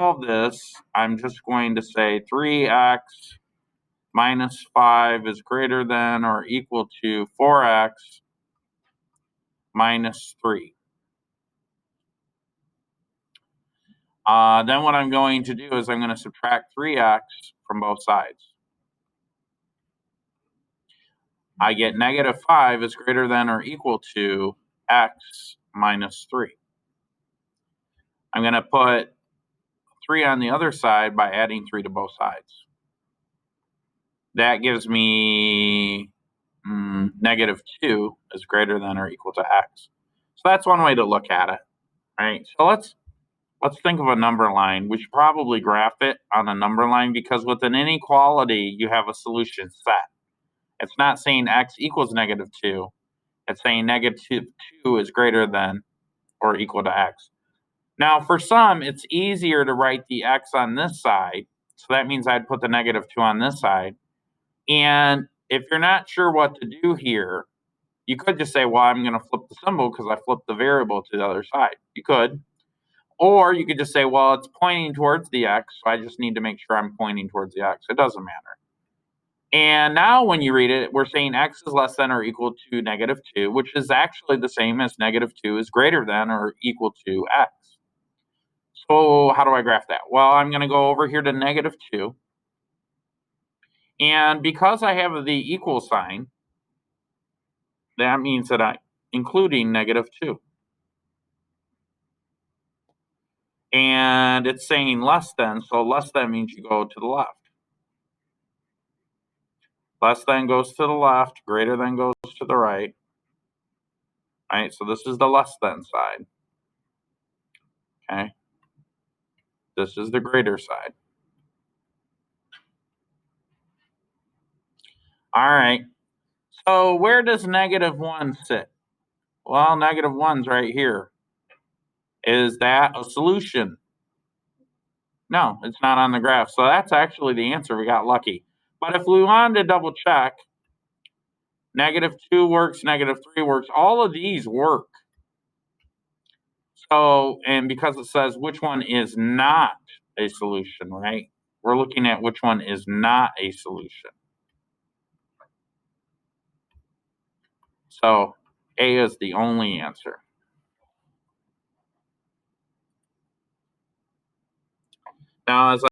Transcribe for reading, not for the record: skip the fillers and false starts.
solve this, I'm just going to say 3x minus 5 is greater than or equal to 4x minus 3. Then what I'm going to do is I'm going to subtract 3x from both sides. I get negative 5 is greater than or equal to x minus 3. I'm going to put 3 on the other side by adding 3 to both sides. That gives me negative 2 is greater than or equal to x. So that's one way to look at it, right? So let's think of a number line. We should probably graph it on a number line because with an inequality, you have a solution set. It's not saying x equals negative 2. It's saying negative 2 is greater than or equal to x. Now, for some, it's easier to write the x on this side. So that means I'd put the negative 2 on this side. And if you're not sure what to do here, you could just say, well, I'm going to flip the symbol because I flipped the variable to the other side. You could. Or you could just say, well, it's pointing towards the x, so I just need to make sure I'm pointing towards the x. It doesn't matter. And now when you read it, we're saying x is less than or equal to negative 2, which is actually the same as negative 2 is greater than or equal to x. So how do I graph that? Well, I'm going to go over here to negative 2. And because I have the equal sign, that means that I'm including negative 2. And it's saying less than, so less than means you go to the left. Less than goes to the left, greater than goes to the right. Right, so this is the less than side. Okay. This is the greater side. All right. So where does negative 1 sit? Well, negative 1's right here. Is that a solution? No, it's not on the graph. So that's actually the answer. We got lucky. But if we wanted to double check, negative 2 works, negative 3 works. All of these work. So, and because it says which one is not a solution, right? We're looking at which one is not a solution. So A is the only answer. Now, as